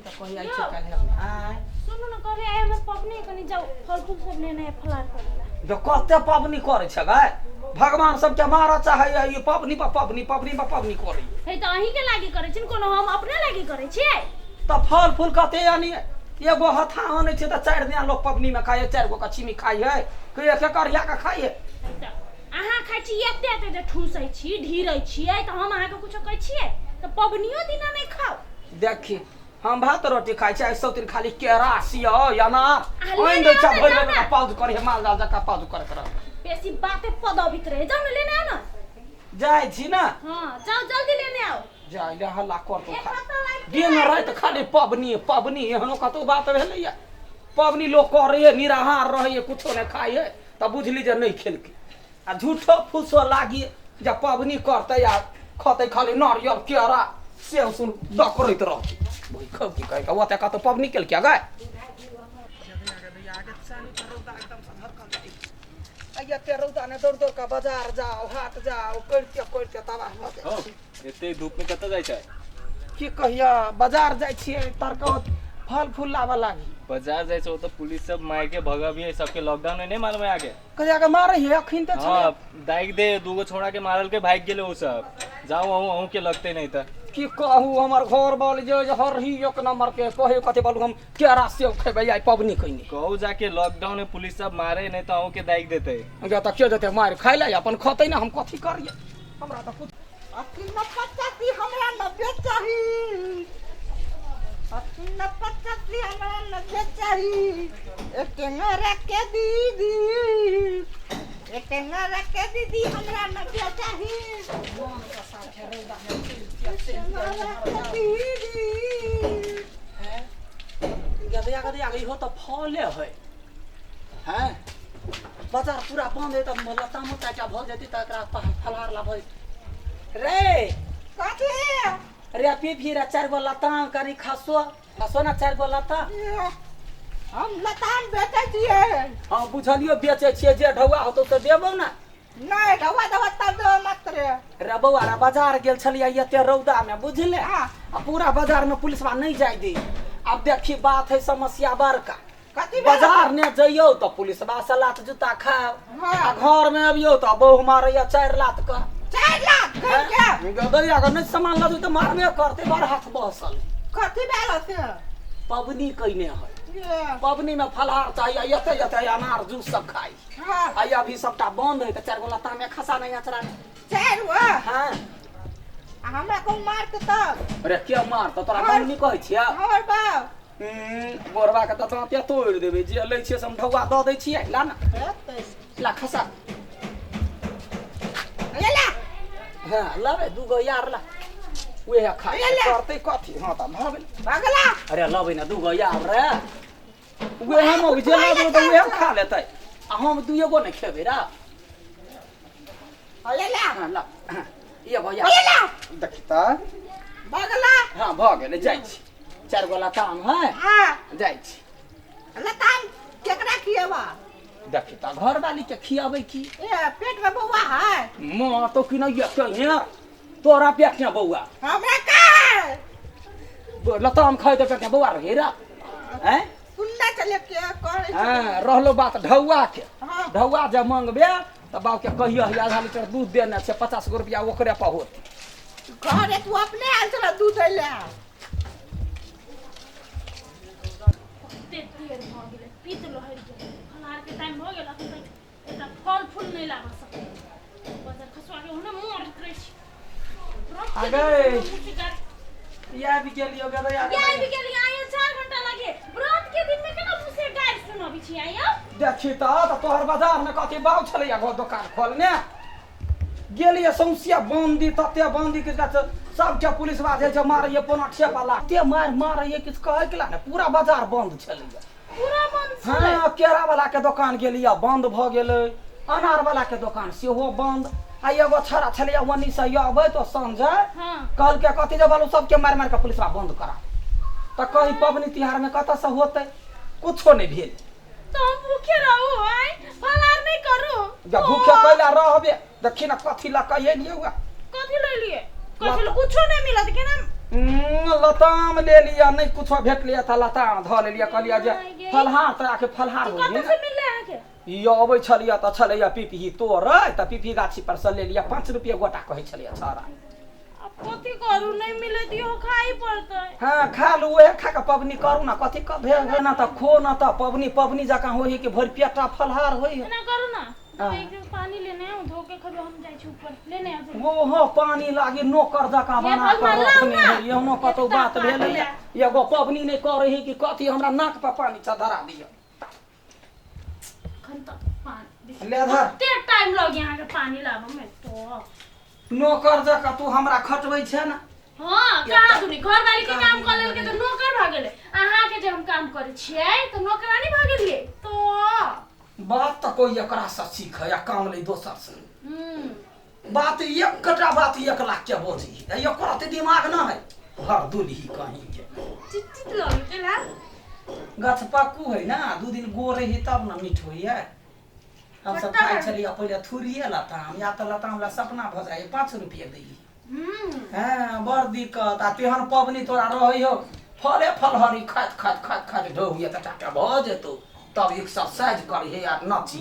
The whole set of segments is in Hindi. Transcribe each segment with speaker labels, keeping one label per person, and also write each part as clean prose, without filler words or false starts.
Speaker 1: पबनी त कहि आइ छै काल्हि हमे आय
Speaker 2: सुनु न कहले आइ हमर पबनी कनी जाऊ फल फूल सब लेने है फलार करेला
Speaker 1: जो कते पबनी करे छै गै भगवान सबके मारा चाहे ई पबनी पर पबनी करे
Speaker 2: है त अही के लागी करे छिन कोनो हम अपने लागी करे छियै
Speaker 1: त फल फूल कते यानी एगो हथा आनै छै त 4 दिन लोग पबनी में खाए 4 गो कचीमी खाई है कि एक करिया के खाई है
Speaker 2: अहाँ खाइ छी एते एते जे ठूसै छी ढीरै छियै त हम अहाँ के कुछो कहै छियै त पबनियो दिना नै खाओ
Speaker 1: देखी हम भात रोटी खाइ छै सब दिन खाली केरा सियो याना ओइन दे छ भइल का पाउज करे माल जाल जका पाउज करे कर
Speaker 2: बेसी बाते पदबित रहे जाऊ न लेने आओ न
Speaker 1: जाय छी ना
Speaker 2: हां जाऊ जल्दी लेने आओ
Speaker 1: जाय ले हल्ला कर तो खा दिन रात खाली पबनी एहनो कतो बात भेलैया पबनी लोग करे निराहार रहे कुछो नै खाई है त बुझली जे नै खेलके आ झूठो फुसो लागी जे पबनी करते या खते खाली नारियल केरा से सुन डकरैत रह भाई खब की कहे ओते का तो पबनी केल क्या गए आगे ते रौदा ने दौड़ दौड़ का बाजार जाओ हाट जाओ कोड़ के तबाह हो जाए
Speaker 3: एते धूप में कत जाय छै
Speaker 1: की कहिया बाजार जाय छिए तरका फल फूल लावा लागी
Speaker 3: बाजार जाय छै त पुलिस सब मार के भगाबी है सबके लॉकडाउन में नहीं मालूम है आगे
Speaker 1: कहिया के मारे है अखिन त
Speaker 3: हां दाइक दे दूगो छोड़ा के मारल के भाग गेले ओ सब जाओ हूं के लगते नहीं त
Speaker 1: की कहू हमर घर बोल जे हर ही एक नंबर के कहे कते बोलू हम केरा सेव खेबै आई पबनी कइनी
Speaker 3: कहू जाके लॉकडाउन में पुलिस सब मारे नहीं तो हूं के दाइक देते
Speaker 1: अगे त के देते मार खाइ ले अपन खतै ना हम कथि करिए हमरा त कुछ
Speaker 4: अखिन न पचासी हमरा 90 चाही अखिन न पचासी हमरा 90 चाही एक न रखे दीदी एक न रखे दीदी हमरा 90 चाही
Speaker 1: गदया गई हो त फले है हैं बाजार पूरा बंद है त लता मोटा का भ जति त एकरा फलहार ला भई रे
Speaker 4: कथी
Speaker 1: रे पी फिर 4 गो लता करी खासो ना 4 गो लता
Speaker 4: हम लतान बेचै छियै
Speaker 1: हां बुझलियो बेचै छियै जे ढौआ होतो त देबो ना
Speaker 4: नहीं ढवा ढवा तब दो मत रे
Speaker 1: रे बौआ रे बाजार गेल छलिया एते रौदा में बुझले
Speaker 4: हां
Speaker 1: आ पूरा बाजार में पुलिसवा नहीं जाय दे अब देखी बात है समस्या बड़का
Speaker 4: कथी
Speaker 1: बाजार ने जइयो त पुलिसवा से लात जूता खाओ
Speaker 4: हां
Speaker 1: आ घर में अबियो त बहु मारैया 4 लात का
Speaker 4: 4 लाख के
Speaker 1: गदरिया का नहीं सामान लदू त मारबे करते बड़ हाथ बहसल
Speaker 4: कथी भेल से
Speaker 1: पबनी कइने है
Speaker 4: ये
Speaker 1: पबनी में फलहार चाहिए यते अनार जूस सब खाई
Speaker 4: हां
Speaker 1: आई अभी सबटा बंद है त 4 गो लता में खसा नहीं अचरा
Speaker 4: 4 गो
Speaker 1: हां
Speaker 4: हमरा को मार के तब
Speaker 1: अरे के मार त तोरा पबनी कहै छिया
Speaker 4: हमर बाप
Speaker 1: गोरबा के त दांते तोड़ देबे जे लै छियै हम ढौआ द दै छियै ला ना
Speaker 4: हेतै
Speaker 1: ला खसा
Speaker 4: ला
Speaker 1: हां लाबे दू गो यार ला वे खा करते कथी हां त
Speaker 4: भागला
Speaker 1: अरे लबे ना दू गो यार रे वे हम जे लाबे त वे खा लेतै आ हम दुए गो नहीं खेबे रा
Speaker 4: ला
Speaker 1: हां ला एगो यार
Speaker 4: ला
Speaker 1: देखी त
Speaker 4: भागला
Speaker 1: हां भ गेलै जाइ छी 4 गो लताम है
Speaker 4: हां
Speaker 1: जाइ छी
Speaker 4: लताम केकरा खियावा
Speaker 1: देखी त घर वाली के खियाबै की
Speaker 4: ए पेट में बौआ है
Speaker 1: मां तो कि नहीं कहिया तोरा पेट में बौआ
Speaker 4: हमरा का है
Speaker 1: लताम खाए तो पेट में बौआ रहे रा हैं
Speaker 4: सुनना चले के करे
Speaker 1: हां रहलो बात ढौआ के
Speaker 4: हां
Speaker 1: ढौआ जब मांगबे त बाप के कहियो आधा लीटर दूध देना छै 50 गो रुपया ओकरे पर होत
Speaker 4: घरे तू अपने आल चला दूध ले
Speaker 2: देर भ गेलै पीत लहर गेलै फलार के टाइम भ गेल अखन तक एकटा फल फूल नहीं लागा सकै बाजार खसवा के होने मोर करे छी
Speaker 1: या भी गेलियो गदया
Speaker 2: यार भी गेली आयो 4 घंटा लगे व्रत के दिन में केना मुसे गाय सुनबी छी आयो
Speaker 1: देखी त तोहर बाजार में कथी बाउ छलैया गो दुकान खोलने गेलिए सौंसिया बंदी तते बंदी के सबके पुलिस वाले जे मारैए पोनठे वाला ते मारैए किछ कहै के ना पूरा बाजार बंद छलैया
Speaker 2: पूरा बंद छलै
Speaker 1: हां केरा वाला के दुकान गेलिए बंद भ गेलै अनार वाला के दुकान सेहो बंद आ एगो छड़ा छलैया वनी से आबै तो समझ
Speaker 2: हां
Speaker 1: कल के कथी जे बोलू सबके मार के पुलिसवा बंद करा त कहीं पबनी तिहार में कत से होतै कुछो नहीं भेल
Speaker 2: तो हम भूखे रहू आय फलार नहीं करू
Speaker 1: जब भूखे कैला रहबे देखी ना कथी ला कहिए लिए हुआ
Speaker 2: कथि ले लिए कथि ले कुछो नहीं मिलत के ना
Speaker 1: लताम ले लिया नहीं कुछ भेट लिया था लताम ध ले लिया कहलिया जे फलहार त आके फलहार हो
Speaker 2: कतऽ से मिलले आके
Speaker 1: ई अबै छलिया त छलैया पिपही तोरै त पिपही गाछी पर से ले लिया 5 रुपया गोटा कहै छलिया छौरा
Speaker 2: अब कथी करू नहीं मिले दियो खाई पड़तै
Speaker 1: हाँ खा लू उहे खा के पबनी करू ना कथी क भेल ना त खो ना त पबनी जकाँ होई कि भरि पेटा फलहार होई
Speaker 2: एना करू ना एक पानी लेने आऊं धो के खबे हम जाई छी ऊपर लेने आ
Speaker 1: वो हो पानी लागी नौकर जकाँ बना के रखने है यहनो कतो बात भेल एगो पबनी नहीं करही कि कथी हमरा नाक पर पानी चढ़ा दिया
Speaker 2: खन तक पानी
Speaker 1: ले धर
Speaker 2: ते टाइम लग यहाँ के पानी लाबो में तो
Speaker 1: नौकर जकाँ तू हमरा खटबै छै ना
Speaker 2: हां कहाँ दुनी घर वाली के काम कर लेल के तो नौकर भ गेले अहाँ के जे हम काम करे छियै तो नौकरानी भ गेलिए तो
Speaker 1: बात तो कोई एकरा से सीख या काम ले दोसर से बात एक कटा बात 1 लाख के बोझी एकरा ते दिमाग ना है हर दुलही कहीं के
Speaker 2: चिट लगे के ना
Speaker 1: गाछ पक्कू है ना 2 दिन गोरे ही तब ना मीठ होई है हम सब खाई छलिया पहिले थुरिए लताम या त लताम ला सपना भ जाए 5 रुपया दी हां बड़ दिक्कत आ तेहन पबनी तोरा रहई हो फले फलहरी खात ढोहिए त टाटा भ जेतो तब एक्सरसाइज करी यार नची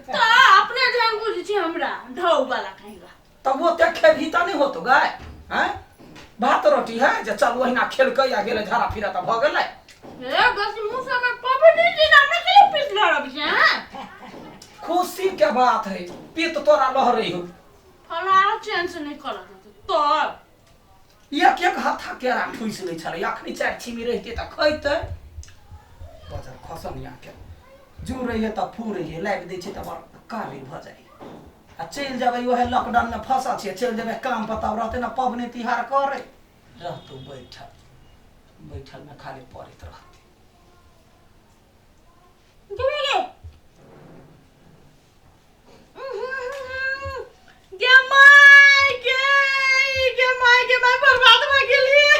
Speaker 2: त अपने ध्यान बुझी छी हमरा ढौ वाला कहेगा
Speaker 1: तब वो ते खेभी त नहीं होतो गाय हैं भात रोटी है जे चल वहिना खेल के या गेले झाड़ा फिरा त भ गेलै
Speaker 2: ए बस मुंह से में पबनी दिन हमरा के पिछला रब छै
Speaker 1: खुशी के बात है पित तोरा लह रही हो
Speaker 2: फलाना चैन से नहीं करत तो
Speaker 1: एक हाथा केरा ठुइस ले छले अखनी 4 छिमी रहते त खैते बाजार खसनिया के जू रही है त फू रही है लाइक दै छै त बड़ काली भ जाई आ चल जाबै ओहे लॉकडाउन में फंसा छै चल जेबै काम पताव रहते ना पबनी तिहार करे रहतौ बैठल में खाली पड़ित रहते
Speaker 2: गे माय बर्बाद भ गेलिए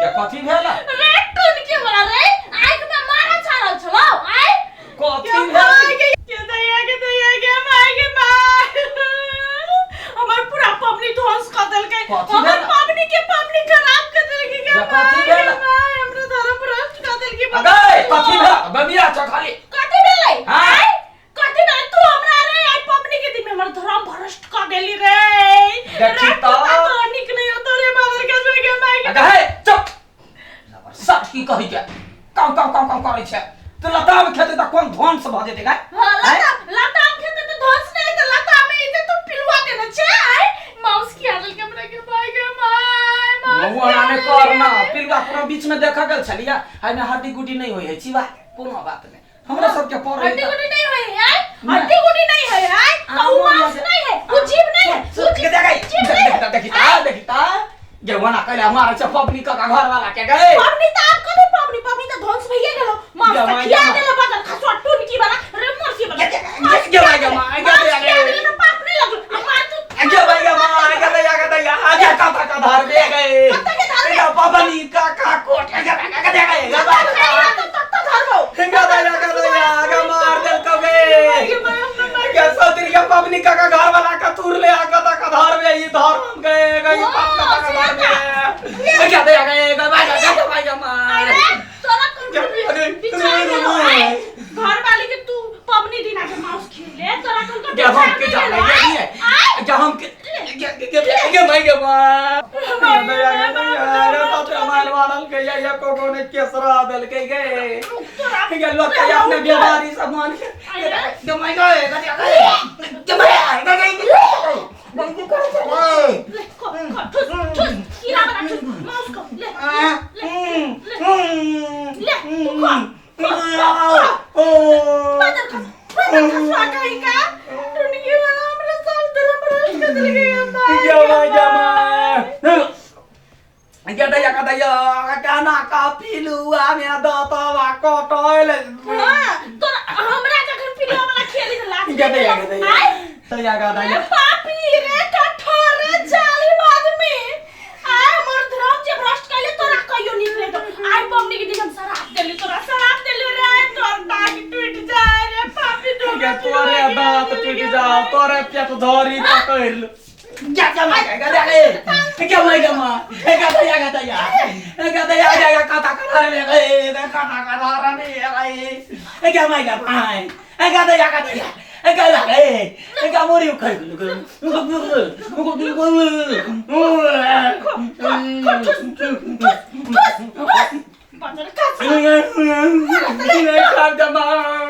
Speaker 1: या कथी भेला
Speaker 2: रे टून के बोला रे आइक में मारा छाड़ल छलो आइ
Speaker 1: कथी भेला
Speaker 2: के दैया के माय हमर पूरा पबनी ध्वंस कर देलकै हमर पबनी खराब कर देलकै के
Speaker 1: कथी भेला
Speaker 2: हमरा धर्म भ्रष्ट कर देलकै
Speaker 1: अगे कथी भेला बबिया छ खाली
Speaker 2: कथी भेलै
Speaker 1: हां
Speaker 2: कथी भेल तू हमरा रे आइ पबनी के दिन में हमर धर्म भ्रष्ट कर देली रे
Speaker 1: देखी त
Speaker 2: निक नहीं होतो रे बाबर के जोइ के माय
Speaker 1: अगे चुप सच की कहि के काम करै छै तो लताम खेते त कोन ध्वंस भ जेते गाय
Speaker 2: लताम खेते तो ध्वंस नहीं त लताम में इजे तो पिलवा देना छै माउस की आदल के हमरा के भाई के माय
Speaker 1: मौआ ने करना पिलवा पूरा बीच में देखा गेल छलिया हाय में हड्डी गुडी नहीं होय है छिवा कोनो बात नहीं हमरा सब के पर
Speaker 2: हड्डी गुडी नहीं होय है हड्डी गुडी नहीं है यार माउस नहीं है कुछ जीव नहीं है
Speaker 1: कुछ के देखी ता गे वना कहले हमारा छ पबनी का घर वाला के गए
Speaker 2: पबनी त आप कभी पबनी त ध्वंस भइए गेलो माउस का खिया गेलो बदल खसवा टून की बना रे मोरसी बना
Speaker 1: गे भाई गे
Speaker 2: पाप नहीं लगलो मार तू
Speaker 1: गे भाई गे आगे का धार दे गए ये पबनी का कोट के दे गए गे गे मार दे कबे क्या सोतिर के पबनी का घर वाला का तूर ले आका का धार में ये धार गए गए पाप का धार में क्या दे गए भाई मार
Speaker 2: घर वाली के तू पबनी दिन आके माउस खेले तोरा कल
Speaker 1: क्या हम के जा रहे हैं क्या हम के भाई के मार यार तो मार वाला के या को ने केसरा दल के गए ये लोग के अपने बीमारी सामान के माय गए के माय गए बंदी कर
Speaker 2: कीड़ा बना माउस को ले बदल स्वाटा ही का टुनकी वाला हमरा सब धर्म भ्रष्ट कर दिल गया
Speaker 1: क्या दैया काना का पिलुआ में दतवा कटल
Speaker 2: तोरा हमरा जखन पिलुआ वाला खेली त लात
Speaker 1: क्या दैया
Speaker 2: पापी रे कठोर जालिम आदमी आय हमर धर्म जे भ्रष्ट कैले तोरा कहियो निकले तो आय पबनी के दिन हम शराब देली तोरा शराब देली रे तोर दाग टूट जाए रे पापी
Speaker 1: तोरे दांत टूट जा तोरे पेट धरी पकड़
Speaker 5: Gata mày cái gata đi. Cái mày cái mà. Gata ya. Gata ya kata kata đi cái. Kata kata đi cái. Cái mày cái mày. Gata ya. Cái là cái. Cái mua đi cái.
Speaker 2: Bajar kas.
Speaker 5: Kata mày.